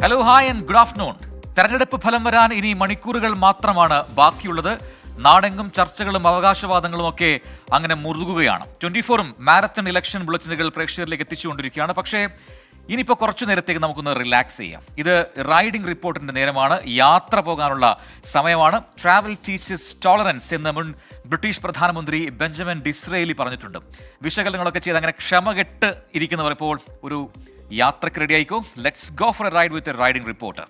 Hello hi and good afternoon. തെരഞ്ഞെടുപ്പ് ഫലം വരാൻ ഇനി മണിക്കൂറുകൾ മാത്രമാണ് ബാക്കിയുള്ളത്. നാടെങ്കും ചർച്ചകളും അവകാശവാദങ്ങളും ഒക്കെ അങ്ങനെ മുറുകുകയാണ്. 24-ഉം മാരത്തൺ ഇലക്ഷൻ ബുള്ളറ്റിനുകൾ പ്രേക്ഷകരിലേക്ക് എത്തിച്ചുകൊണ്ടിരിക്കുകയാണ്. പക്ഷേ ഇനിയിപ്പോൾ കുറച്ചു നേരത്തേക്ക് നമുക്കൊന്ന് റിലാക്സ് ചെയ്യാം. ഇത് റൈഡിംഗ് റിപ്പോർട്ടിന്റെ നേരമാണ്, യാത്ര പോകാനുള്ള സമയമാണ്. ട്രാവൽ ടീച്ചേഴ്സ് ടോളറൻസ് എന്ന് മുൻ ബ്രിട്ടീഷ് പ്രധാനമന്ത്രി ബെഞ്ചമിൻ ഡിസ്രേലി പറഞ്ഞിട്ടുണ്ട്. വിശകലനങ്ങളൊക്കെ ചെയ്ത് അങ്ങനെ ക്ഷമകെട്ട് ഇരിക്കുന്നവർ ഇപ്പോൾ ഒരു യാത്രക്ക് റെഡി ആയിക്കോ. Let's go for A ride with a riding reporter.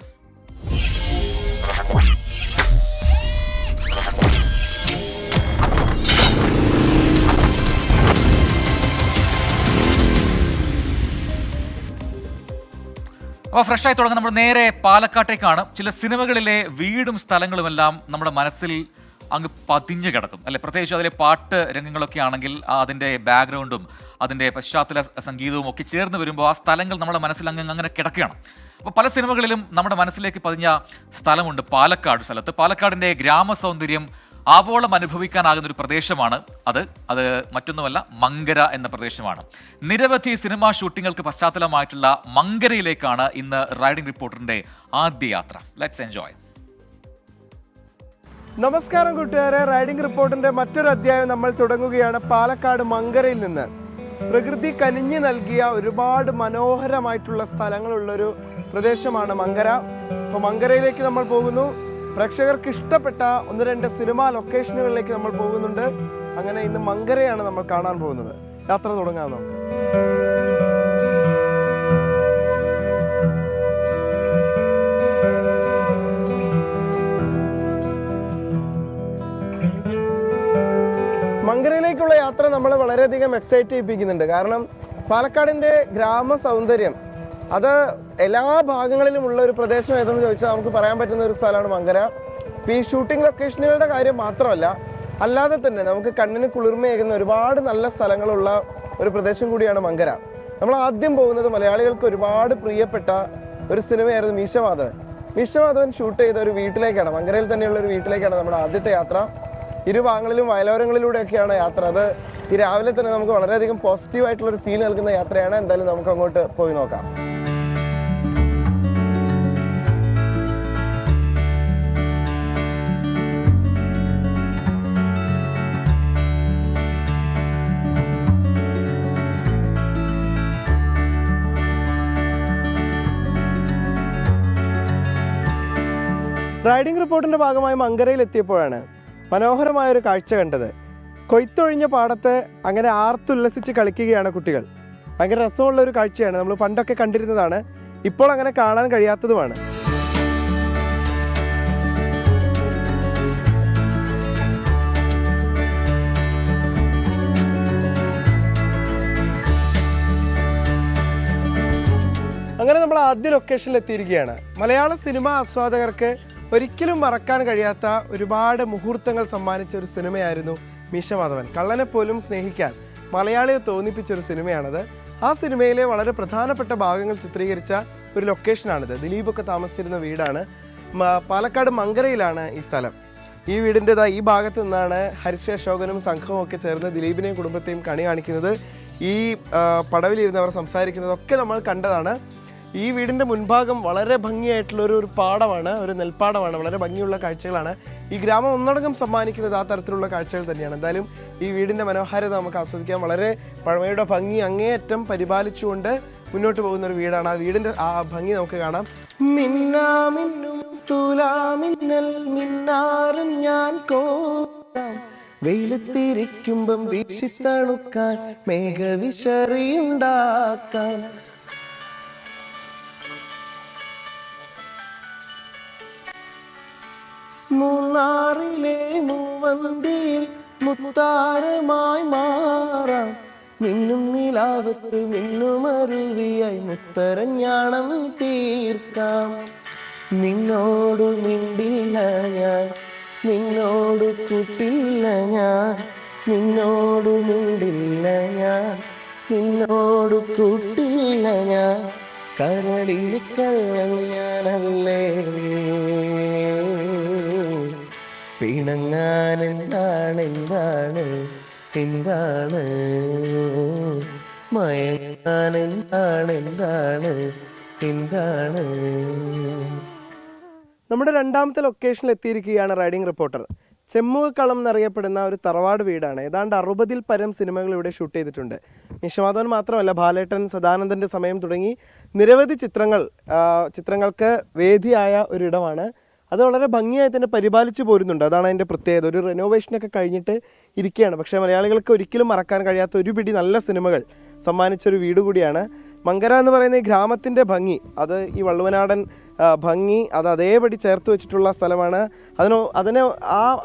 അപ്പോൾ ഫ്രഷായി തുടങ്ങാൻ നമ്മൾ നേരെ പാലക്കാട്ടേക്കാണ്. ചില സിനിമകളിലെ വീടും സ്ഥലങ്ങളുമെല്ലാം നമ്മുടെ മനസ്സിൽ അങ്ങ് പതിഞ്ഞു കിടക്കും അല്ലെ. പ്രത്യേകിച്ച് അതിലെ പാട്ട് രംഗങ്ങളൊക്കെ ആണെങ്കിൽ അതിൻ്റെ ബാക്ക്ഗ്രൗണ്ടും അതിൻ്റെ പശ്ചാത്തല സംഗീതവും ഒക്കെ ചേർന്ന് വരുമ്പോൾ ആ സ്ഥലങ്ങൾ നമ്മുടെ മനസ്സിൽ അങ്ങനെ കിടക്കുകയാണ്. അപ്പോൾ പല സിനിമകളിലും നമ്മുടെ മനസ്സിലേക്ക് പതിഞ്ഞ സ്ഥലമുണ്ട് പാലക്കാട് സ്ഥലത്ത്. പാലക്കാടിൻ്റെ ഗ്രാമ സൗന്ദര്യം ആവോളം അനുഭവിക്കാനാകുന്ന ഒരു പ്രദേശമാണ് അത് മറ്റൊന്നുമല്ല, മങ്കര എന്ന പ്രദേശമാണ്. നിരവധി സിനിമാ ഷൂട്ടിങ്ങൾക്ക് പശ്ചാത്തലമായിട്ടുള്ള മങ്കരയിലേക്കാണ് ഇന്ന് റൈഡിംഗ് റിപ്പോർട്ടറിന്റെ ആദ്യ യാത്ര. Let's enjoy. നമസ്കാരം കൂട്ടുകാരെ, റൈഡിംഗ് റിപ്പോർട്ടിന്റെ മറ്റൊരു അധ്യായം നമ്മൾ തുടങ്ങുകയാണ് പാലക്കാട് മങ്കരയിൽ നിന്ന്. പ്രകൃതി കനിഞ്ഞു നൽകിയ ഒരുപാട് മനോഹരമായിട്ടുള്ള സ്ഥലങ്ങളുള്ളൊരു പ്രദേശമാണ് മങ്കര. അപ്പോൾ മങ്കരയിലേക്ക് നമ്മൾ പോകുന്നു. പ്രേക്ഷകർക്ക് ഇഷ്ടപ്പെട്ട 1-2 സിനിമാ ലൊക്കേഷനുകളിലേക്ക് നമ്മൾ പോകുന്നുണ്ട്. അങ്ങനെ ഇന്ന് മങ്കരയാണ് നമ്മൾ കാണാൻ പോകുന്നത്. യാത്ര തുടങ്ങാം നമുക്ക്. മങ്കരയിലേക്കുള്ള യാത്ര നമ്മളെ വളരെയധികം എക്സൈറ്റ് ചെയ്യിപ്പിക്കുന്നുണ്ട്. കാരണം പാലക്കാടിൻ്റെ ഗ്രാമ സൗന്ദര്യം അത് എല്ലാ ഭാഗങ്ങളിലും ഉള്ള ഒരു പ്രദേശം ഏതെന്ന് ചോദിച്ചാൽ നമുക്ക് പറയാൻ പറ്റുന്ന ഒരു സ്ഥലമാണ് മങ്കര. ഈ ഷൂട്ടിംഗ് ലൊക്കേഷനുകളുടെ കാര്യം മാത്രമല്ല, അല്ലാതെ തന്നെ നമുക്ക് കണ്ണിന് കുളിർമയേകുന്ന ഒരുപാട് നല്ല സ്ഥലങ്ങളുള്ള ഒരു പ്രദേശം കൂടിയാണ് മങ്കര. നമ്മൾ ആദ്യം പോകുന്നത് മലയാളികൾക്ക് ഒരുപാട് പ്രിയപ്പെട്ട ഒരു സിനിമയായിരുന്നു മീശമാധവൻ. മീശമാധവൻ ഷൂട്ട് ചെയ്ത ഒരു വീട്ടിലേക്കാണ്, മങ്കരയിൽ തന്നെയുള്ള ഒരു വീട്ടിലേക്കാണ് നമ്മുടെ ആദ്യത്തെ യാത്ര. ഇരുഭാഗങ്ങളിലും വയലോരങ്ങളിലൂടെയൊക്കെയാണ് യാത്ര. അത് ഈ രാവിലെ തന്നെ നമുക്ക് വളരെയധികം പോസിറ്റീവായിട്ടുള്ളൊരു ഫീൽ നൽകുന്ന യാത്രയാണ്. എന്തായാലും നമുക്ക് അങ്ങോട്ട് പോയി നോക്കാം. റൈഡിംഗ് റിപ്പോർട്ടിന്റെ ഭാഗമായി മങ്കരയിൽ എത്തിയപ്പോഴാണ് മനോഹരമായൊരു കാഴ്ച കണ്ടത്. കൊയ്ത്തൊഴിഞ്ഞ പാടത്ത് അങ്ങനെ ആർത്തുല്ലസിച്ച് കളിക്കുകയാണ് കുട്ടികൾ. ഭയങ്കര രസമുള്ള ഒരു കാഴ്ചയാണ്. നമ്മൾ പണ്ടൊക്കെ കണ്ടിരുന്നതാണ്, ഇപ്പോൾ അങ്ങനെ കാണാൻ കഴിയാത്തതുമാണ്. അങ്ങനെ നമ്മൾ ആദ്യ ലൊക്കേഷനിൽ എത്തിയിരിക്കുകയാണ്. മലയാള സിനിമാ ആസ്വാദകർക്ക് ഒരിക്കലും മറക്കാൻ കഴിയാത്ത ഒരുപാട് മുഹൂർത്തങ്ങൾ സമ്മാനിച്ച ഒരു സിനിമയായിരുന്നു മീശമാധവൻ. കള്ളനെ പോലും സ്നേഹിക്കാൻ മലയാളിയെ തോന്നിപ്പിച്ച ഒരു സിനിമയാണത്. ആ സിനിമയിലെ വളരെ പ്രധാനപ്പെട്ട ഭാഗങ്ങൾ ചിത്രീകരിച്ച ഒരു ലൊക്കേഷനാണിത്. ദിലീപൊക്കെ താമസിച്ചിരുന്ന വീടാണ്. പാലക്കാട് മങ്കരയിലാണ് ഈ സ്ഥലം. ഈ വീടിൻ്റെതാ ഈ ഭാഗത്ത് നിന്നാണ് ഹരിശ്രീ അശോകനും സംഘവും ഒക്കെ ചേർന്ന് ദിലീപിനെയും കുടുംബത്തെയും കണി കാണിക്കുന്നത്. ഈ പടവിലിരുന്നവർ സംസാരിക്കുന്നതൊക്കെ നമ്മൾ കണ്ടതാണ്. ഈ വീടിൻ്റെ മുൻഭാഗം വളരെ ഭംഗിയായിട്ടുള്ളൊരു പാടമാണ്, ഒരു നെൽപ്പാടമാണ്. വളരെ ഭംഗിയുള്ള കാഴ്ചകളാണ്. ഈ ഗ്രാമം ഒന്നടങ്കം സമ്മാനിക്കുന്നത് ആ തരത്തിലുള്ള കാഴ്ചകൾ തന്നെയാണ്. എന്തായാലും ഈ വീടിൻ്റെ മനോഹാരിത നമുക്ക് ആസ്വദിക്കാം. വളരെ പഴമയുടെ ഭംഗി അങ്ങേയറ്റം പരിപാലിച്ചുകൊണ്ട് മുന്നോട്ട് പോകുന്ന ഒരു വീടാണ്. ആ വീടിൻ്റെ ആ ഭംഗി നമുക്ക് കാണാം. മിന്നാമിന്നും തുലാമിന്നൽ മിന്നാറും ഞാൻ കോരാം, വെയിലത്തിരിക്കുമ്പം വീശി തണുക്കാൻ മേഘവിശറിയുണ്ടാക്കാം. മൂന്നാറിലെ മൂവന്തിയിൽ മുത്താരമായി മാറാം, മിന്നും നിലാവത്ത് മിന്നുമരുവിയായി മുത്തരഞ്ഞാണം തീർക്കാം. നിന്നോട് മിണ്ടില്ല ഞാൻ, നിന്നോട് കൂട്ടില്ല ഞാൻ, നിന്നോട് മിണ്ടില്ല ഞാൻ, നിന്നോട് കൂട്ടില്ല ഞാൻ, കരളിൽ കള്ളൻ ഞാനല്ലേ. പിണങ്ങാൻ എന്താണ് എന്താണ് എന്താണ്, മയങ്ങാൻ എന്താണ് എന്താണ് എന്താണ്. നമ്മുടെ രണ്ടാമത്തെ ലൊക്കേഷനിൽ എത്തിയിരിക്കുകയാണ് റൈഡിംഗ് റിപ്പോർട്ടർ. ചെമ്മുകക്കളം എന്നറിയപ്പെടുന്ന ഒരു തറവാട് വീടാണ്. ഏതാണ്ട് 60-ൽ പരം സിനിമകൾ ഇവിടെ ഷൂട്ട് ചെയ്തിട്ടുണ്ട്. മീശമാധവൻ മാത്രമല്ല, ബാലേട്ടൻ, സദാനന്ദൻ്റെ സമയം തുടങ്ങി നിരവധി ചിത്രങ്ങൾക്ക് വേദിയായ ഒരിടമാണ്. അത് വളരെ ഭംഗിയായി തന്നെ പരിപാലിച്ചു പോരുന്നുണ്ട്. അതാണ് അതിൻ്റെ പ്രത്യേകത. ഒരു റെനോവേഷനൊക്കെ കഴിഞ്ഞിട്ട് ഇരിക്കുകയാണ്. പക്ഷേ മലയാളികൾക്ക് ഒരിക്കലും മറക്കാൻ കഴിയാത്ത ഒരു പിടി നല്ല സിനിമകൾ സമ്മാനിച്ചൊരു വീട് കൂടിയാണ്. മങ്കര എന്ന് പറയുന്ന ഈ ഗ്രാമത്തിൻ്റെ ഭംഗി, അത് ഈ വള്ളുവനാടൻ ഭംഗി അത് അതേപടി ചേർത്ത് വെച്ചിട്ടുള്ള സ്ഥലമാണ്.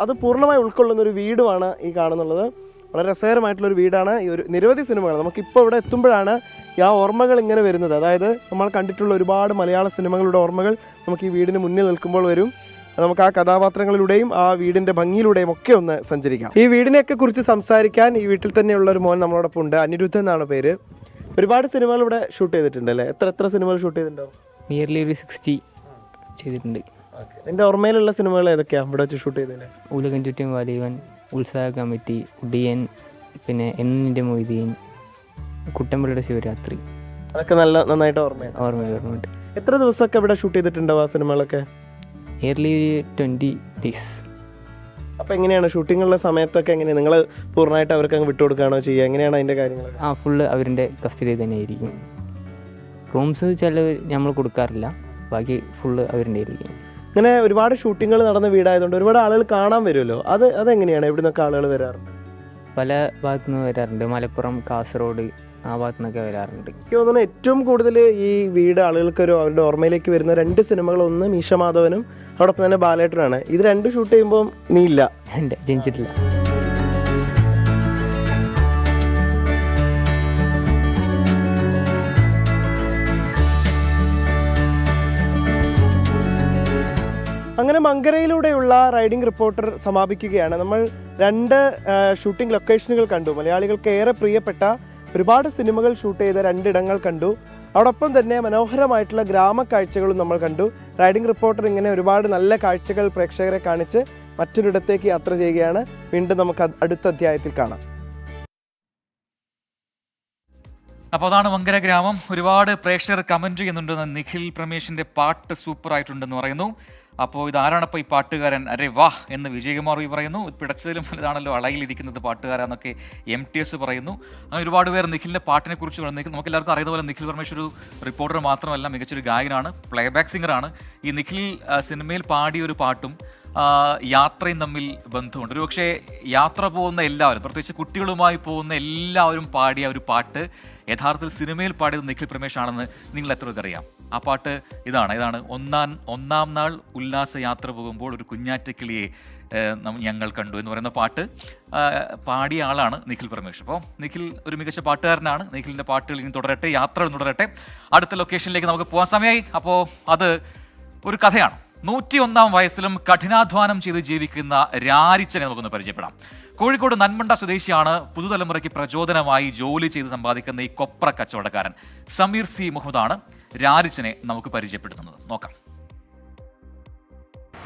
അത് പൂർണ്ണമായി ഉൾക്കൊള്ളുന്ന ഒരു വീടുമാണ് ഈ കാണുന്നുള്ളത്. വളരെ രസകരമായിട്ടുള്ളൊരു വീടാണ്. ഈ ഒരു നിരവധി സിനിമകൾ നമുക്കിപ്പോൾ ഇവിടെ എത്തുമ്പോഴാണ് ആ ഓർമ്മകൾ ഇങ്ങനെ വരുന്നത്. അതായത് നമ്മൾ കണ്ടിട്ടുള്ള ഒരുപാട് മലയാള സിനിമകളുടെ ഓർമ്മകൾ നമുക്ക് ഈ വീടിന് മുന്നിൽ നിൽക്കുമ്പോൾ വരും. നമുക്ക് ആ കഥാപാത്രങ്ങളിലൂടെയും ആ വീടിൻ്റെ ഭംഗിയിലൂടെയും ഒക്കെ ഒന്ന് സഞ്ചരിക്കാം. ഈ വീടിനെയൊക്കെ കുറിച്ച് സംസാരിക്കാൻ ഈ വീട്ടിൽ തന്നെയുള്ള ഒരു മോൻ നമ്മളോടൊപ്പം ഉണ്ട്. അനിരുദ്ധൻ എന്നാണ് പേര്. ഒരുപാട് സിനിമകൾ ഇവിടെ ഷൂട്ട് ചെയ്തിട്ടുണ്ട് അല്ലേ? എത്ര സിനിമകൾ ഷൂട്ട് ചെയ്തിട്ടുണ്ടാവും? നിയർലി ഒരു 60 ചെയ്തിട്ടുണ്ട്. എൻ്റെ ഓർമ്മയിലുള്ള സിനിമകൾ ഏതൊക്കെയാണ് ഇവിടെ വെച്ച് ഷൂട്ട് ചെയ്തത്? ഉലകം ചുറ്റും വലിയവൻ, ഉത്സാഹ കമ്മിറ്റി, ഉഡിയൻ, പിന്നെ എന്നിൻ്റെ മൊയ്തീൻ, കുട്ടമ്പള്ളിയുടെ ശിവരാത്രി. അതൊക്കെ നന്നായിട്ട് ഓർമ്മയുണ്ട്. എത്ര ദിവസമൊക്കെ ഇവിടെ ഷൂട്ട് ചെയ്തിട്ടുണ്ടാവും ആ സിനിമകളൊക്കെ? Nearly 20 days. അപ്പോൾ എങ്ങനെയാണ് ഷൂട്ടിങ്ങുള്ള സമയത്തൊക്കെ എങ്ങനെയാണ് നിങ്ങൾ പൂർണ്ണമായിട്ട് അവർക്ക് അങ്ങ് വിട്ടുകൊടുക്കുകയാണോ ചെയ്യുക? എങ്ങനെയാണ് അതിൻ്റെ കാര്യങ്ങൾ? ഫുള്ള് അവരുടെ കസ്റ്റഡിയിൽ തന്നെ ആയിരിക്കും. റൂംസ് ചിലവ് നമ്മൾ കൊടുക്കാറില്ല, ബാക്കി ഫുള്ള് അവരുടെ ആയിരിക്കും. ഇങ്ങനെ ഒരുപാട് ഷൂട്ടിങ്ങൾ നടന്ന വീടായതുകൊണ്ട് ഒരുപാട് ആളുകൾ കാണാൻ വരുമല്ലോ. അതെങ്ങനെയാണ്? എവിടെ നിന്നൊക്കെ ആളുകൾ വരാറുണ്ട്? പല ഭാഗത്തു നിന്ന് വരാറുണ്ട്. മലപ്പുറം, കാസർഗോഡ്, ആ ഭാഗത്തു നിന്നൊക്കെ വരാറുണ്ട്. എനിക്ക് തോന്നുന്നു ഏറ്റവും കൂടുതൽ ഈ വീട് ആളുകൾക്ക് അവരുടെ ഓർമ്മയിലേക്ക് വരുന്ന 2 സിനിമകൾ, ഒന്ന് മീശമാധവനും അതോടൊപ്പം തന്നെ ബാലേട്ടനാണ്. ഇത് 2 ഷൂട്ട് ചെയ്യുമ്പോൾ നീ ഇല്ല, ജനിച്ചിട്ടില്ല. അങ്ങനെ മങ്കരയിലൂടെയുള്ള റൈഡിംഗ് റിപ്പോർട്ടർ സമാപിക്കുകയാണ്. നമ്മൾ 2 ഷൂട്ടിംഗ് ലൊക്കേഷനുകൾ കണ്ടു. മലയാളികൾക്ക് ഏറെ പ്രിയപ്പെട്ട ഒരുപാട് സിനിമകൾ ഷൂട്ട് ചെയ്ത 2 ഇടങ്ങൾ കണ്ടു. അതോടൊപ്പം തന്നെ മനോഹരമായിട്ടുള്ള ഗ്രാമക്കാഴ്ചകളും നമ്മൾ കണ്ടു. റൈഡിംഗ് റിപ്പോർട്ടർ ഇങ്ങനെ ഒരുപാട് നല്ല കാഴ്ചകൾ പ്രേക്ഷകരെ കാണിച്ച് മറ്റൊരിടത്തേക്ക് യാത്ര ചെയ്യുകയാണ്. വീണ്ടും നമുക്ക് അടുത്ത അധ്യായത്തിൽ കാണാം. അപ്പോൾ അതാണ് മങ്കര ഗ്രാമം. ഒരുപാട് പ്രേക്ഷകർ കമൻറ്റ് ചെയ്യുന്നുണ്ട്. നിഖിൽ പ്രമേഷിൻ്റെ പാട്ട് സൂപ്പർ ആയിട്ടുണ്ടെന്ന് പറയുന്നു. അപ്പോൾ ഇതാരാണപ്പോൾ ഈ പാട്ടുകാരൻ? അരെ വാഹ് എന്ന് വിജയകുമാർ പറയുന്നു. പിടച്ചതിലും വലുതാണല്ലോ അളയിലിരിക്കുന്നത് പാട്ടുകാരാന്നൊക്കെ MTS പറയുന്നു. അങ്ങനെ ഒരുപാട് പേർ നിഖിലിൻ്റെ പാട്ടിനെ കുറിച്ച് പറയുന്നു. നമുക്ക് എല്ലാവർക്കും അറിയുന്ന പോലെ നിഖിൽ പരമേശ്വർ ഒരു റിപ്പോർട്ടർ മാത്രമല്ല, മികച്ചൊരു ഗായകനാണ്, പ്ലേബാക്ക് സിംഗറാണ്. ഈ നിഖിൽ സിനിമയിൽ പാടിയ ഒരു പാട്ടും യാത്രയും തമ്മിൽ ബന്ധമുണ്ട്. ഒരു പക്ഷേ യാത്ര പോകുന്ന എല്ലാവരും, പ്രത്യേകിച്ച് കുട്ടികളുമായി പോകുന്ന എല്ലാവരും പാടിയ ഒരു പാട്ട് യഥാർത്ഥത്തിൽ സിനിമയിൽ പാടിയത് നിഖിൽ പ്രമേഷ് ആണെന്ന് നിങ്ങൾ എത്ര പേർക്കറിയാം? ആ പാട്ട് ഇതാണ് ഒന്നാം നാൾ ഉല്ലാസ യാത്ര പോകുമ്പോൾ ഒരു കുഞ്ഞാറ്റക്കിളിയെ ഞങ്ങൾ കണ്ടു എന്ന് പറയുന്ന പാട്ട് പാടിയ ആളാണ് നിഖിൽ പ്രമേഷ്. അപ്പോൾ നിഖിൽ ഒരു മികച്ച പാട്ടുകാരനാണ്. നിഖിലിൻ്റെ പാട്ടുകൾ ഇനി തുടരട്ടെ, യാത്രകൾ തുടരട്ടെ. അടുത്ത ലൊക്കേഷനിലേക്ക് നമുക്ക് പോകാൻ സമയമായി. അപ്പോൾ അത് ഒരു കഥയാണ്. 101-ാം വയസ്സിലും കഠിനാധ്വാനം ചെയ്ത് ജീവിക്കുന്ന രാരിച്ചനെ നമുക്കൊന്ന് പരിചയപ്പെടാം. കോഴിക്കോട് നന്മണ്ട സ്വദേശിയാണ്. പുതുതലമുറയ്ക്ക് പ്രചോദനമായി ജോലി ചെയ്ത് സമ്പാദിക്കുന്ന ഈ കൊപ്ര കച്ചവടക്കാരൻ സമീർ C. മുഹമ്മദാണ് രാരിച്ചനെ നമുക്ക് പരിചയപ്പെടുത്തുന്നത്. നോക്കാം.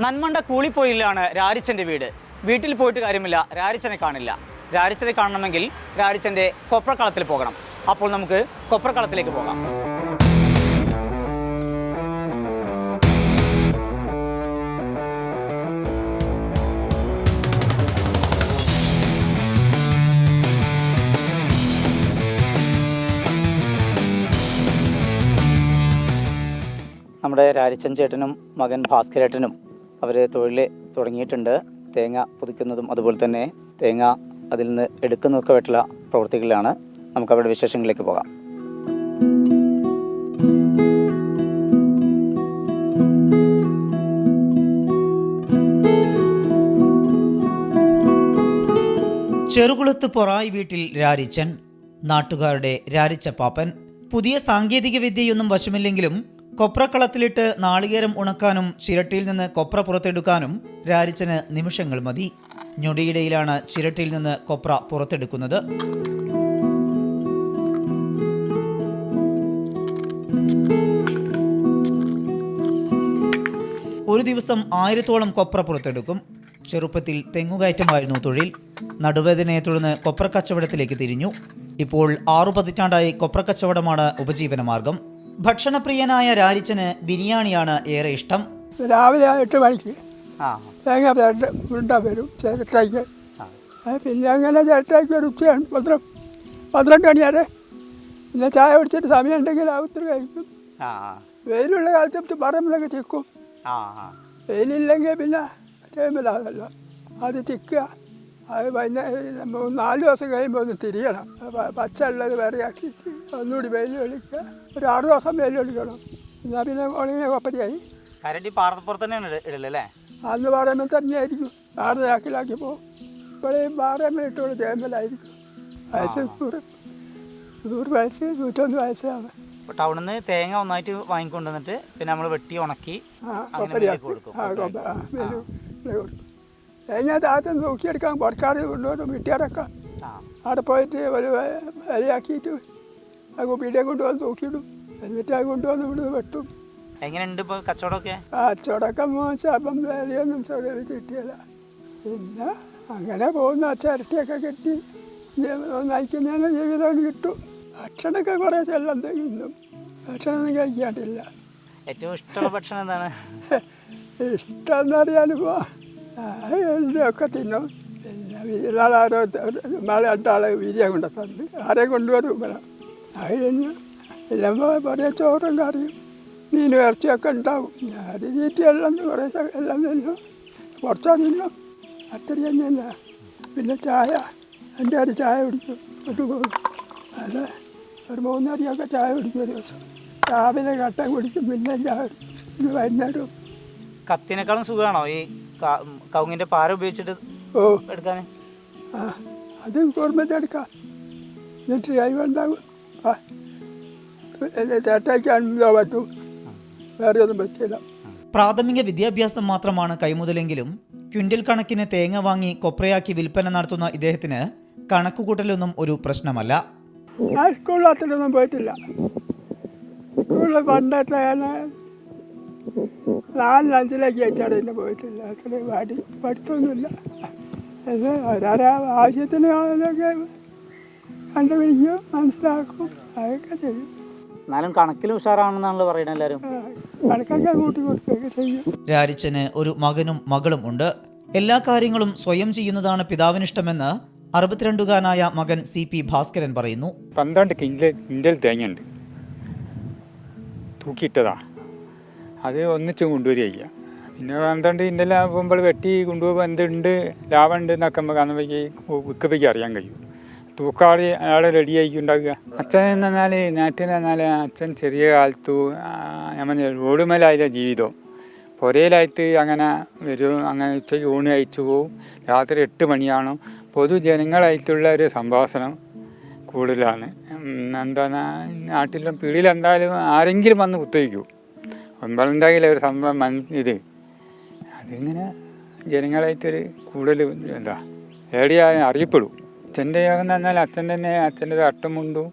നന്മണ്ട കൂളിപ്പോയിലാണ് രാരിച്ചൻ്റെ വീട്. വീട്ടിൽ പോയിട്ട് കാര്യമില്ല, രാരിച്ചനെ കാണില്ല. രാരിച്ചനെ കാണണമെങ്കിൽ രാരിച്ചൻ്റെ കൊപ്രക്കളത്തിൽ പോകണം. അപ്പോൾ നമുക്ക് കൊപ്രക്കളത്തിലേക്ക് പോകാം. നമ്മുടെ രാരിച്ചൻ ചേട്ടനും മകൻ ഭാസ്കരേട്ടനും അവർ തൊഴിൽ തുടങ്ങിയിട്ടുണ്ട്. തേങ്ങ പൊതിക്കുന്നതും അതുപോലെ തന്നെ തേങ്ങ അതിൽ നിന്ന് എടുക്കുന്നതൊക്കെ ആയിട്ടുള്ള പ്രവൃത്തികളിലാണ്. നമുക്ക് അവരുടെ വിശേഷങ്ങളിലേക്ക് പോകാം. ചെറുകുളത്ത് പൊറായി വീട്ടിൽ രാരിച്ചൻ, നാട്ടുകാരുടെ രാരിച്ചപ്പാപ്പൻ. പുതിയ സാങ്കേതിക വിദ്യയൊന്നും വശമില്ലെങ്കിലും കൊപ്രക്കളത്തിലിട്ട് നാളികേരം ഉണക്കാനും ചിരട്ടിയിൽ നിന്ന് കൊപ്ര പുറത്തെടുക്കാനും രാരിച്ചന് നിമിഷങ്ങൾ മതി. ഞൊടിയിടയിലാണ് ചിരട്ടിയിൽ നിന്ന് കൊപ്ര പുറത്തെടുക്കുന്നത്. ഒരു ദിവസം 1000-ഓളം കൊപ്ര പുറത്തെടുക്കും. ചെറുപ്പത്തിൽ തെങ്ങുകയറ്റമായിരുന്നു തൊഴിൽ. നടുവേദനയെ തുടർന്ന് കൊപ്രക്കച്ചവടത്തിലേക്ക് തിരിഞ്ഞു. ഇപ്പോൾ 6 പതിറ്റാണ്ടായി കൊപ്രക്കച്ചവടമാണ് ഉപജീവനമാർഗം. ഭക്ഷണപ്രിയനായ രാരിച്ചന് ബിരിയാണിയാണ് ഏറെ ഇഷ്ടം. രാവിലെ 8 മണിക്ക് ആ തേങ്ങ ഉരുണ്ടാൻ വരും ചിരട്ടയ്ക്ക്. പിന്നെ അങ്ങനെ ചിരട്ടയ്ക്ക് ഒരു ഉച്ചയാണ് 12 മണി വരെ. പിന്നെ ചായ കുടിച്ചിട്ട് സമയം ഉണ്ടെങ്കിൽ ഒത്തിരി കഴിക്കും. ആ വെയിലുള്ള കാലത്ത് പറമ്പിലൊക്കെ ചിക്കും. ആ വെയിലില്ലെങ്കിൽ പിന്നെ ചെയ്യുമ്പോഴാണല്ലോ അത് ചിക്കുക. അത് വൈകുന്നേരം 4 ദിവസം കഴിയുമ്പോൾ ഒന്ന് തിരിയണം. പച്ച ഉള്ളത് വരെയാക്കി ഒന്നുകൂടി വെയിൽ ഒളിക്കുക. ഒരു 6 ദിവസം വെയിൽ ഒളിക്കണം. എന്നാൽ പിന്നെ ഉണങ്ങിയ കൊപ്പരിയായി. കരണ്ടി പാറപ്പുറത്ത് തന്നെയാണ് ഇടലല്ലേ? അന്ന് പറയുമ്പോൾ തന്നെയായിരിക്കും 6 ചാക്കിലാക്കി പോകും. ഇപ്പോഴേയും പറയുമ്പോൾ ഇട്ടുകൊണ്ട് ചെയ്യുമ്പോഴായിരിക്കും. വയസ്സ് 100 വയസ്സ് 101 വയസ്സാണ്. അപ്പോൾ ടൗണിൽ നിന്ന് തേങ്ങ ഒന്നായിട്ട് വാങ്ങിക്കൊണ്ടുവന്നിട്ട് പിന്നെ നമ്മൾ വെട്ടി ഉണക്കി കൊപ്പരിയാക്കി കൊടുക്കും. തേങ്ങ താഴത്ത് നോക്കിയെടുക്കാൻ പുറക്കാറ് കൊണ്ടുവരും. വീട്ടുകാരൊക്കെ ആ അവിടെ പോയിട്ട് ഒരു വിലയാക്കിയിട്ട് ആ കുപ്പിയുടെ കൊണ്ടുവന്ന് തൂക്കിയിടും. എന്നിട്ട് അത് കൊണ്ടുവന്ന് ഇവിടുന്ന് വെട്ടും. എങ്ങനെയുണ്ട് ഇപ്പോൾ കച്ചവടമൊക്കെ? അച്ചവടക്കം മോശം വിലയൊന്നും ചെറിയ കിട്ടിയില്ല. പിന്നെ അങ്ങനെ പോകുന്ന ചിരട്ടിയൊക്കെ കെട്ടി നയിക്കുന്നതിന് ജീവിതം കിട്ടും. ഭക്ഷണമൊക്കെ കുറേ ചെല്ലം തിന്നും. ഭക്ഷണമൊന്നും കഴിക്കാണ്ടില്ല. ഏറ്റവും ഇഷ്ടമുള്ള ഭക്ഷണം എന്താണ്? ഇഷ്ടം എന്ന് പറയാനിപ്പോൾ ഒക്കെ തിന്നും. പിന്നെ വീരാളാരോ രണ്ടാളെ വീര്യ കൊണ്ട് തന്ന് ആരെയും കൊണ്ടുവരും ഇവിടെ. അത് കഴിഞ്ഞ് ഇല്ലമ്പോൾ കുറേ ചോറും കറിയും മീനും ഇറച്ചിയൊക്കെ ഉണ്ടാവും. ഞാൻ തീറ്റി എല്ലാം കുറേ എല്ലാം തിന്നും. കുറച്ചോ തിന്നും. അത്ര തന്നെയല്ല. പിന്നെ ചായ എൻ്റെ ഒരു ചായ കുടിക്കും. ഇട്ട് പോകും. അത് ഒരു 3 അരിയൊക്കെ ചായ കുടിക്കും ഒരു ദിവസം. രാവിലെ കട്ടൻ കുടിക്കും. പിന്നെ ചായ കുടിക്കും. പിന്നെ വൈകുന്നേരം. കത്തിനേക്കാളും സുഖമാണോ ഈ കവുങ്ങിൻ്റെ പാര ഉപയോഗിച്ചിട്ട് എടുക്കാൻ? ആ അത് ഓർമ്മിച്ചെടുക്കാം. എന്നിട്ട് ഡ്രൈവർ ഉണ്ടാകും. ചേട്ടായിക്കാണെന്തോ പറ്റും. വേറെ ഒന്നും പറ്റില്ല. പ്രാഥമിക വിദ്യാഭ്യാസം മാത്രമാണ് കൈമുതലെങ്കിലും ക്വിൻ്റൽ കണക്കിന് തേങ്ങ വാങ്ങി കൊപ്രയാക്കി വിൽപ്പന നടത്തുന്ന ഇദ്ദേഹത്തിന് കണക്കുകൂട്ടലൊന്നും ഒരു പ്രശ്നമല്ല. ഞാൻ സ്കൂളിൽ അത്രയൊന്നും പോയിട്ടില്ല. സ്കൂളിൽ പണ്ടത്തെ 4-5 അയച്ചാടെ പിന്നെ പോയിട്ടില്ല. അത്രയും പഠിത്തമൊന്നുമില്ല. അത് ഓരോരോ ആവശ്യത്തിന് അതൊക്കെ കണ്ടുപിടിക്കും, മനസ്സിലാക്കും, അതൊക്കെ ചെയ്യും. എന്നാലും കണക്കിൽ ഉഷാറാണെന്നാണല്ലോ പറയുന്നത് എല്ലാവരും. കണക്കൊക്കെ കൂട്ടി കൊടുക്കുകയൊക്കെ ചെയ്യും. രാരിച്ചന് ഒരു മകനും മകളും ഉണ്ട്. എല്ലാ കാര്യങ്ങളും സ്വയം ചെയ്യുന്നതാണ് പിതാവിനിഷ്ടമെന്ന് 62കാരനായ മകൻ CP ഭാസ്കരൻ പറയുന്നു. 12 കിൻഡൽ തേങ്ങയുണ്ട്, തൂക്കിയിട്ടതാ. അത് ഒന്നിച്ച് കൊണ്ടുവരിക. പിന്നെ 12 കിൻഡൽ ആകുമ്പോൾ വെട്ടി കൊണ്ടുപോകുമ്പോൾ എന്തുണ്ട് ലാഭമുണ്ട് എന്നൊക്കെ നമുക്ക് അന്നേക്ക് വിൽക്കപ്പേക്ക് അറിയാൻ കഴിയും. തൂക്കാളി അയാളെ റെഡിയാക്കി ഉണ്ടാക്കുക. അച്ഛൻ എന്ന് പറഞ്ഞാൽ നാട്ടിൽ പറഞ്ഞാൽ അച്ഛൻ ചെറിയ കാലത്തു നമ്മൾ റോഡുമേലായ ജീവിതം. പുരയിലായിട്ട് അങ്ങനെ വരും. അങ്ങനെ ഉച്ചയ്ക്ക് ഊണ് കഴിച്ചു പോവും. രാത്രി 8 മണിയാണ്. പൊതുജനങ്ങളായിട്ടുള്ള ഒരു സംഭാഷണം കൂടുതലാണ്. എന്താണ് നാട്ടിലും പീടിയിലെന്തായാലും ആരെങ്കിലും വന്ന് കുത്തിവയ്ക്കും. ഒമ്പതെന്തായാലും ഒരു സംഭവം ഇത് അതിങ്ങനെ ജനങ്ങളായിട്ടൊരു കൂടുതൽ എന്താ ഏടിയായ അറിയപ്പെടും. അച്ഛൻ്റെ യോഗം എന്ന് പറഞ്ഞാൽ അച്ഛൻ തന്നെ അച്ഛൻ്റെ അട്ടമുണ്ടും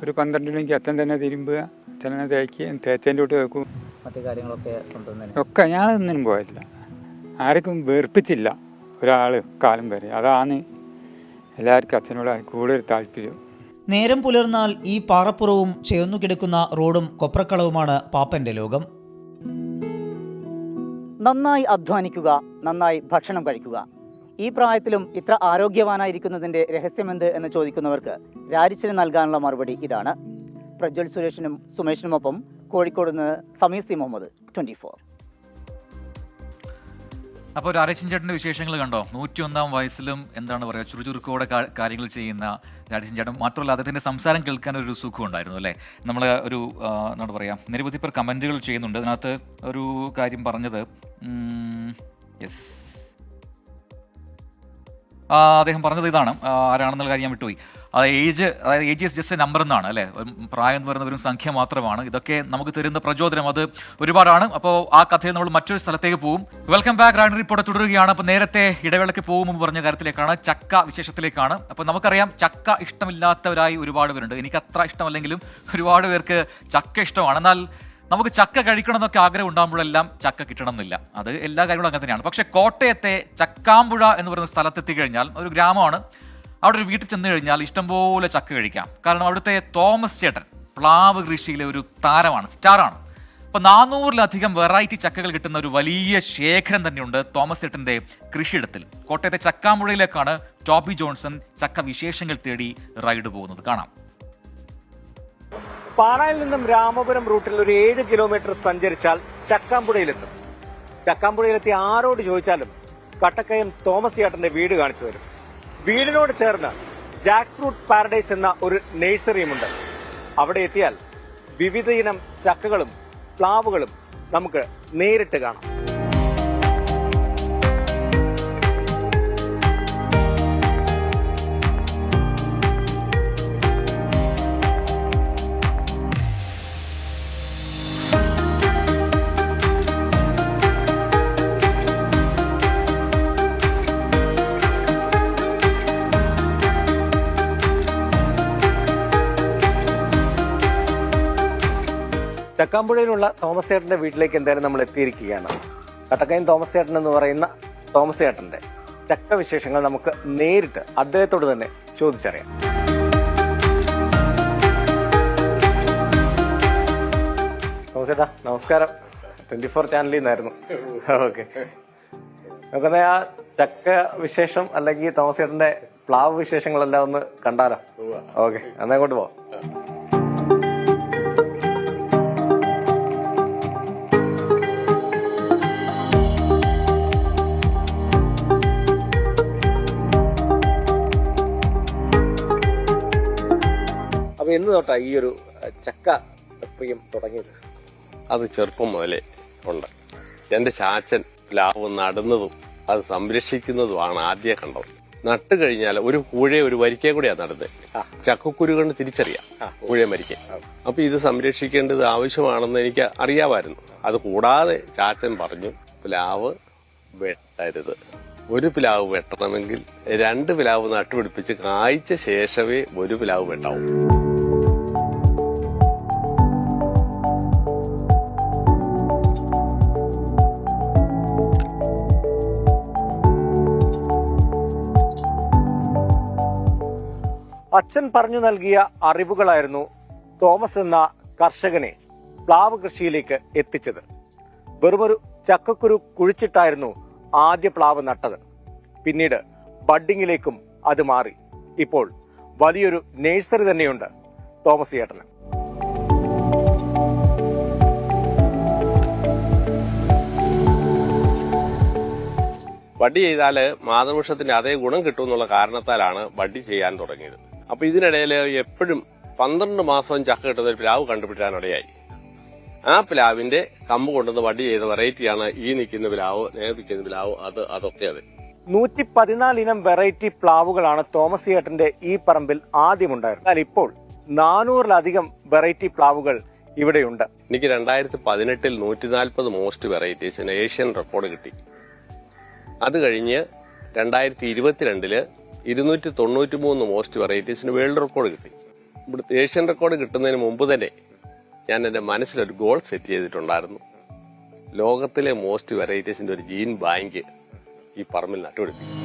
ഒരു 12 മണിക്ക് അച്ഛൻ തന്നെ തിരുമ്പുക, അച്ഛനെ തേച്ചതിൻ്റെ തൊട്ട് വെക്കും. മറ്റു കാര്യങ്ങളൊക്കെ സ്വന്തം തന്നെ ഒക്കെ ഞാനൊന്നിനും പോയില്ല. ആർക്കും വെറുപ്പിച്ചില്ല ഒരാൾ കാലം വരെ. അതാണ് എല്ലാവർക്കും അച്ഛനോട് കൂടുതൽ താല്പര്യം. നേരം പുലർന്നാൽ ഈ പാറപ്പുറവും ചേർന്നു കിടക്കുന്ന റോഡും കൊപ്രക്കളവുമാണ് പാപ്പന്റെ ലോകം. നന്നായി അധ്വാനിക്കുക, നന്നായി ഭക്ഷണം കഴിക്കുക. ഈ പ്രായത്തിലും ഇത്ര ആരോഗ്യവാനായിരിക്കുന്നതിൻ്റെ രഹസ്യമെന്ത് എന്ന് ചോദിക്കുന്നവർക്ക് രാരിച്ചന് നൽകാനുള്ള മറുപടി ഇതാണ്. പ്രജ്വൽ സുരേഷിനും സുമേഷിനുമൊപ്പം കോഴിക്കോട് നിന്ന് സമീർ സി മുഹമ്മദ്, 24. അപ്പോൾ രാജേഷൻ ചേട്ടൻ്റെ വിശേഷങ്ങൾ കണ്ടോ? 101 വയസ്സിലും എന്താണ് പറയുക, ചുറുചുറുക്കോടെ കാര്യങ്ങൾ ചെയ്യുന്ന രാജേഷൻ ചേട്ടൻ. മാത്രമല്ല അദ്ദേഹത്തിൻ്റെ സംസാരം കേൾക്കാൻ ഒരു സുഖം ഉണ്ടായിരുന്നു അല്ലേ. നമ്മൾ ഒരു എന്താണ് പറയുക, നിരവധി പേർ കമൻറ്റുകൾ ചെയ്യുന്നുണ്ട്. അതിനകത്ത് ഒരു കാര്യം പറഞ്ഞത് യെസ് അദ്ദേഹം പറഞ്ഞത് ഇതാണ്. ആരാണെന്നുള്ള കാര്യം ഞാൻ വിട്ടുപോയി. അതായത് age is just A number എന്നാണ് അല്ലേ. പ്രായം എന്ന് പറയുന്ന ഒരു സംഖ്യ മാത്രമാണ്. ഇതൊക്കെ നമുക്ക് തരുന്ന പ്രചോദനം അത് ഒരുപാടാണ്. അപ്പോൾ ആ കഥയിൽ നമ്മൾ മറ്റൊരു സ്ഥലത്തേക്ക് പോകും. Welcome back. റാൻഡ് റിപ്പോർട്ട് തുടരുകയാണ്. അപ്പോൾ നേരത്തെ ഇടവേളയ്ക്ക് പോകുമെന്ന് പറഞ്ഞ കാര്യത്തിലേക്കാണ്, ചക്ക വിശേഷത്തിലേക്കാണ്. അപ്പോൾ നമുക്കറിയാം ചക്ക ഇഷ്ടമില്ലാത്തവരായി ഒരുപാട് പേരുണ്ട്. എനിക്ക് അത്ര ഇഷ്ടമല്ലെങ്കിലും ഒരുപാട് പേർക്ക് ചക്ക ഇഷ്ടമാണ്. എന്നാൽ നമുക്ക് ചക്ക കഴിക്കണം എന്നൊക്കെ ആഗ്രഹം ഉണ്ടാകുമ്പോഴെല്ലാം ചക്ക കിട്ടണം എന്നില്ല. അത് എല്ലാ കാര്യങ്ങളും അങ്ങനെ തന്നെയാണ്. പക്ഷേ കോട്ടയത്തെ ചക്കാമ്പുഴ എന്ന് പറയുന്ന സ്ഥലത്തെത്തിക്കഴിഞ്ഞാൽ, ഒരു ഗ്രാമമാണ്, അവിടെ ഒരു വീട്ടിൽ ചെന്ന് കഴിഞ്ഞാൽ ഇഷ്ടംപോലെ ചക്ക കഴിക്കാം. കാരണം അവിടുത്തെ തോമസ് ചേട്ടൻ പ്ലാവ് കൃഷിയിലെ ഒരു താരമാണ്, സ്റ്റാറാണ്. ഇപ്പൊ 400-ലധികം വെറൈറ്റി ചക്കകൾ കിട്ടുന്ന ഒരു വലിയ ശേഖരം തന്നെയുണ്ട് തോമസ് ചേട്ടന്റെ കൃഷിയിടത്തിൽ. കോട്ടയത്തെ ചക്കാമ്പുഴയിലേക്കാണ് ടോബി ജോൺസൺ ചക്ക വിശേഷങ്ങൾ തേടി റൈഡ് പോകുന്നത്. കാണാം. പാലായിൽ നിന്നും രാമപുരം റൂട്ടിൽ ഒരു 7 കിലോമീറ്റർ സഞ്ചരിച്ചാൽ ചക്കാമ്പുഴയിലെത്തും. ചക്കാമ്പുഴയിലെത്തി ആരോട് ചോദിച്ചാലും കട്ടക്കയം തോമസ് ചേട്ടന്റെ വീട് കാണിച്ചു തരും. വീടിനോട് ചേർന്ന് ജാക്ക് ഫ്രൂട്ട് പാരഡൈസ് എന്ന ഒരു നഴ്സറിയുമുണ്ട്. അവിടെ എത്തിയാൽ വിവിധ ഇനം ചക്കകളും പ്ലാവുകളും നമുക്ക് നേരിട്ട് കാണാം. ചക്കാമ്പുഴയിലുള്ള തോമസ് ചേട്ടന്റെ വീട്ടിലേക്ക് എന്തായാലും നമ്മൾ എത്തിയിരിക്കുകയാണ്. കട്ടക്കയം തോമസ് ചേട്ടൻ എന്ന് പറയുന്ന തോമസ് ചേട്ടന്റെ ചക്ക വിശേഷങ്ങൾ നമുക്ക് നേരിട്ട് അദ്ദേഹത്തോട് തന്നെ ചോദിച്ചറിയാം. തോമസ് ചേട്ടാ നമസ്കാരം. 24 ചാനലിൽ നിന്നായിരുന്നു. ഓക്കെ, നമുക്കത് ആ ചക്ക വിശേഷം അല്ലെങ്കിൽ തോമസ് ചേട്ടന്റെ പ്ലാവ് വിശേഷങ്ങളെല്ലാം ഒന്ന് കണ്ടാലോ? ഓക്കെ, എന്നാ അങ്ങോട്ട് പോവാം. അപ്പൊ എന്ന് തൊട്ടാ ഈ ഒരു ചക്ക പ്രിയം തുടങ്ങിയത്? അത് ചെറുപ്പം മുതലേ ഉണ്ട്. എൻ്റെ ചാച്ചൻ പ്ലാവ് നടുന്നതും അത് സംരക്ഷിക്കുന്നതുമാണ് ആദ്യം കണ്ടത്. നട്ട് കഴിഞ്ഞാൽ ഒരു കൂഴയെ ഒരു വരിക്കേ കൂടെയാണ് നടുന്നത്. ചക്കക്കുരു കൊണ്ട് തിരിച്ചറിയാം കൂഴയെ വരിക്കേ. അപ്പൊ ഇത് സംരക്ഷിക്കേണ്ടത് ആവശ്യമാണെന്ന് എനിക്ക് അറിയാമായിരുന്നു. അത് കൂടാതെ ചാച്ചൻ പറഞ്ഞു പ്ലാവ് വെട്ടരുത്. ഒരു പ്ലാവ് വെട്ടണമെങ്കിൽ 2 പ്ലാവ് നട്ടുപിടിപ്പിച്ച് കായ്ച്ച ശേഷമേ ഒരു പ്ലാവ് വെട്ടാവൂ. അച്ഛൻ പറഞ്ഞു നൽകിയ അറിവുകളായിരുന്നു തോമസ് എന്ന കർഷകനെ പ്ലാവ് കൃഷിയിലേക്ക് എത്തിച്ചത്. വെറുമൊരു ചക്കക്കുരു കുഴിച്ചിട്ടായിരുന്നു ആദ്യ പ്ലാവ് നട്ടത്. പിന്നീട് ബഡ്ഡിങ്ങിലേക്കും അത് മാറി. ഇപ്പോൾ വലിയൊരു നഴ്സറി തന്നെയുണ്ട് തോമസ് ചേട്ടന്. വഡ്ഡി ചെയ്താൽ മാതൃവൃക്ഷത്തിന്റെ അതേ ഗുണം കിട്ടുമെന്നുള്ള കാരണത്താലാണ് വഡ്ഡി ചെയ്യാൻ തുടങ്ങിയത്. അപ്പൊ ഇതിനിടയിൽ എപ്പോഴും 12 മാസവും ചക്ക കിട്ടുന്ന ഒരു പ്ലാവ് കണ്ടുപിടിക്കാനിടയായി. ആ പ്ലാവിന്റെ കമ്പ് കൊണ്ടുവന്ന് വഡ്ഡി ചെയ്ത വെറൈറ്റിയാണ് ഈ നിൽക്കുന്ന പ്ലാവ്, നിൽക്കുന്ന പ്ലാവ്, അതൊക്കെ അതെ. 114 ഇനം വെറൈറ്റി പ്ലാവുകളാണ് തോമസ് ചേട്ടന്റെ ഈ പറമ്പിൽ ആദ്യമുണ്ടായിരുന്നത്. എന്നാൽ ഇപ്പോൾ 400-ലധികം വെറൈറ്റി പ്ലാവുകൾ ഇവിടെയുണ്ട്. എനിക്ക് 2018 140 മോസ്റ്റ് വെറൈറ്റീസിന് ഏഷ്യൻ റെക്കോർഡ് കിട്ടി. അത് കഴിഞ്ഞ് 2022 293 മോസ്റ്റ് വെറൈറ്റീസിന് വേൾഡ് റെക്കോർഡ് കിട്ടി. ഇവിടുത്തെ ഏഷ്യൻ റെക്കോർഡ് കിട്ടുന്നതിന് മുമ്പ് തന്നെ ഞാൻ എൻ്റെ മനസ്സിലൊരു ഗോൾ സെറ്റ് ചെയ്തിട്ടുണ്ടായിരുന്നു. ലോകത്തിലെ മോസ്റ്റ് വെറൈറ്റീസിന്റെ ഒരു ജീൻ ബാങ്ക് ഈ പറമ്പിൽ നട്ടുപിടിപ്പിക്കും.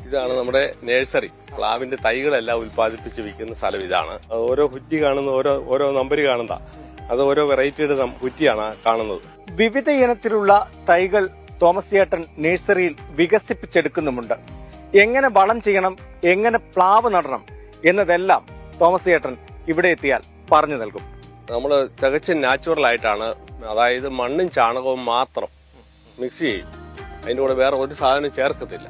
ഇതാണ് നമ്മുടെ നഴ്സറി. പ്ലാവിന്റെ തൈകളെല്ലാം ഉൽപ്പാദിപ്പിച്ച് വിൽക്കുന്ന സ്ഥലം ഇതാണ്. ഓരോ കുറ്റി കാണുന്ന ഓരോ നമ്പർ കാണുന്ന അത് ഓരോ വെറൈറ്റിയുടെ കുറ്റിയാണ് കാണുന്നത്. വിവിധ ഇനത്തിലുള്ള തൈകൾ തോമസ് ചേട്ടൻ നഴ്സറിയിൽ വികസിപ്പിച്ചെടുക്കുന്നുമുണ്ട്. എങ്ങനെ വളം ചെയ്യണം, എങ്ങനെ പ്ലാവ് നടണം എന്നതെല്ലാം തോമസ് ചേട്ടൻ ഇവിടെ എത്തിയാൽ പറഞ്ഞു നൽകും. നമ്മൾ തികച്ചും നാച്ചുറലായിട്ടാണ്, അതായത് മണ്ണും ചാണകവും മാത്രം മിക്സ് ചെയ്യും. അതിൻ്റെ കൂടെ വേറെ ഒരു സാധനം ചേർക്കത്തില്ല.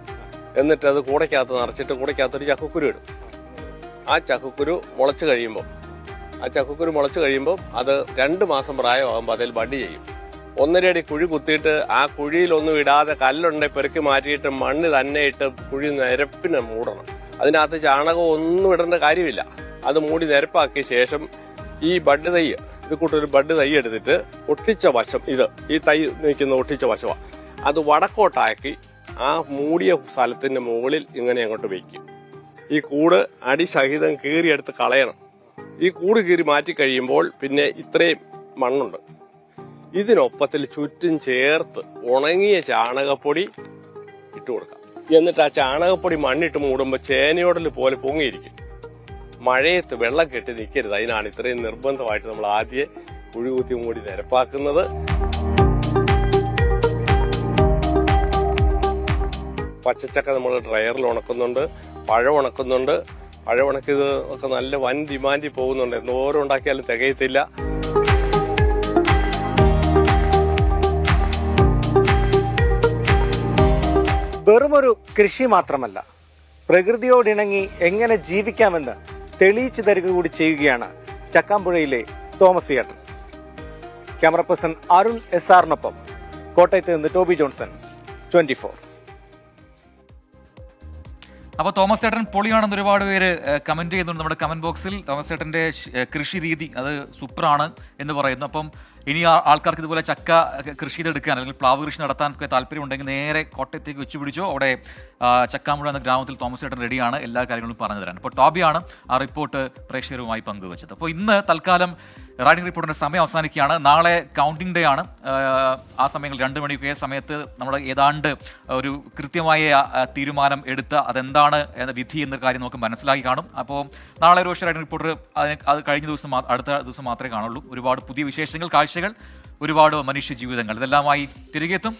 എന്നിട്ട് അത് കൂടയ്ക്കകത്ത് നിറച്ചിട്ട് കൂടയ്ക്കകത്തൊരു ചക്കക്കുരു ഇടും. ആ ചക്കക്കുരു മുളച്ച് കഴിയുമ്പോൾ അത് 2 മാസം പ്രായമാകുമ്പോൾ അതിൽ ബഡ് ചെയ്യും. 1.5 അടി കുഴി കുത്തിയിട്ട് ആ കുഴിയിലൊന്നും ഇടാതെ കല്ലുണ്ടെ പെറുക്കി മാറ്റിയിട്ട് മണ്ണ് തന്നെ ഇട്ട് കുഴി നിരപ്പിന് മൂടണം. അതിനകത്ത് ചാണകം ഒന്നും ഇടേണ്ട കാര്യമില്ല. അത് മൂടി നിരപ്പാക്കിയ ശേഷം ഈ ബഡ് തൈ, ഇത് കൂട്ടൊരു ബഡ് തൈ എടുത്തിട്ട് ഒട്ടിച്ച വശം, ഈ തൈ നിൽക്കുന്ന ഒട്ടിച്ച വശമാണ്, അത് വടക്കോട്ടാക്കി ആ മൂടിയ സ്ഥലത്തിന്റെ മുകളിൽ ഇങ്ങനെ അങ്ങോട്ട് വയ്ക്കും. ഈ കൂട് അടിസഹിതം കീറിയെടുത്ത് കളയണം. ഈ കൂട് കീറി മാറ്റി കഴിയുമ്പോൾ പിന്നെ ഇത്രയും മണ്ണുണ്ട്. ഇതിനൊപ്പത്തിൽ ചുറ്റും ചേർത്ത് ഉണങ്ങിയ ചാണകപ്പൊടി ഇട്ട് കൊടുക്കാം. എന്നിട്ട് ആ ചാണകപ്പൊടി മണ്ണിട്ട് മൂടുമ്പോൾ ചേനയോടൽ പോലെ പൊങ്ങിയിരിക്കും. മഴയത്ത് വെള്ളം കെട്ടി നിൽക്കരുത്. അതിനാണ് ഇത്രയും നിർബന്ധമായിട്ട് നമ്മൾ ആദ്യം കുഴി കുത്തി മൂടി നിരപ്പാക്കുന്നത്. പച്ചച്ചക്ക നമ്മൾ ഡ്രയറിൽ ഉണക്കുന്നുണ്ട്, പഴം ഉണക്കുന്നുണ്ട്. പഴം ഉണക്കിയത് ഒക്കെ നല്ല വൻ ഡിമാൻഡിൽ പോകുന്നുണ്ട്. എന്തോരം ഉണ്ടാക്കിയാലും തികയത്തില്ല. വെറുമൊരു കൃഷി മാത്രമല്ല, പ്രകൃതിയോടിണങ്ങി എങ്ങനെ ജീവിക്കാമെന്ന് തെളിയിച്ചു തരിക കൂടി ചെയ്യുകയാണ് ചക്കാമ്പുഴയിലെ തോമസ് ചേട്ടൻ. ക്യാമറ പേഴ്സൺ അരുൺ SR-നൊപ്പം കോട്ടയത്ത് നിന്ന് ടോബി ജോൺസൺ, 24. അപ്പോൾ തോമസ് ചേട്ടൻ പൊളിയാണെന്ന് ഒരുപാട് പേര് കമന്റ് ചെയ്യുന്നുണ്ട് നമ്മുടെ കമന്റ് ബോക്സിൽ. തോമസ് ചേട്ടന്റെ കൃഷി രീതി അത് സൂപ്പറാണ് എന്ന് പറയുന്നു. അപ്പം ഇനി ആൾക്കാർക്ക് ഇതുപോലെ ചക്ക കൃഷി ചെയ്തെടുക്കാൻ അല്ലെങ്കിൽ പ്ലാവ് കൃഷി നടത്താൻ ഒക്കെ താല്പര്യമുണ്ടെങ്കിൽ നേരെ കോട്ടയത്തേക്ക് വെച്ച് പിടിച്ചോ. അവിടെ ചക്കാമ്പുഴ എന്ന ഗ്രാമത്തിൽ തോമസ് ചേട്ടൻ റെഡിയാണ് എല്ലാ കാര്യങ്ങളും പറഞ്ഞു തരാൻ. അപ്പോൾ ടോബിയാണ് ആ റിപ്പോർട്ട് പ്രേക്ഷകരുമായി പങ്കുവച്ചത്. അപ്പോൾ ഇന്ന് തൽക്കാലം റൈഡിംഗ് റിപ്പോർട്ടിൻ്റെ സമയം അവസാനിക്കുകയാണ്. നാളെ കൗണ്ടിംഗ് ഡേ ആണ്. ആ സമയങ്ങളിൽ 2 മണിയൊക്കെ സമയത്ത് നമ്മുടെ ഏതാണ്ട് ഒരു കൃത്യമായ തീരുമാനം എടുത്ത് അതെന്താണ് എന്ന വിധി എന്ന കാര്യം നമുക്ക് മനസ്സിലാക്കി കാണും. അപ്പോൾ നാളെ ഒരു റൈഡിംഗ് റിപ്പോർട്ടർ അത് കഴിഞ്ഞ ദിവസം അടുത്ത ദിവസം മാത്രമേ കാണുള്ളൂ. ഒരുപാട് പുതിയ വിശേഷങ്ങൾ, കാഴ്ചകൾ, ഒരുപാട് മനുഷ്യ ജീവിതങ്ങൾ ഇതെല്ലാമായി തിരികെ എത്തും.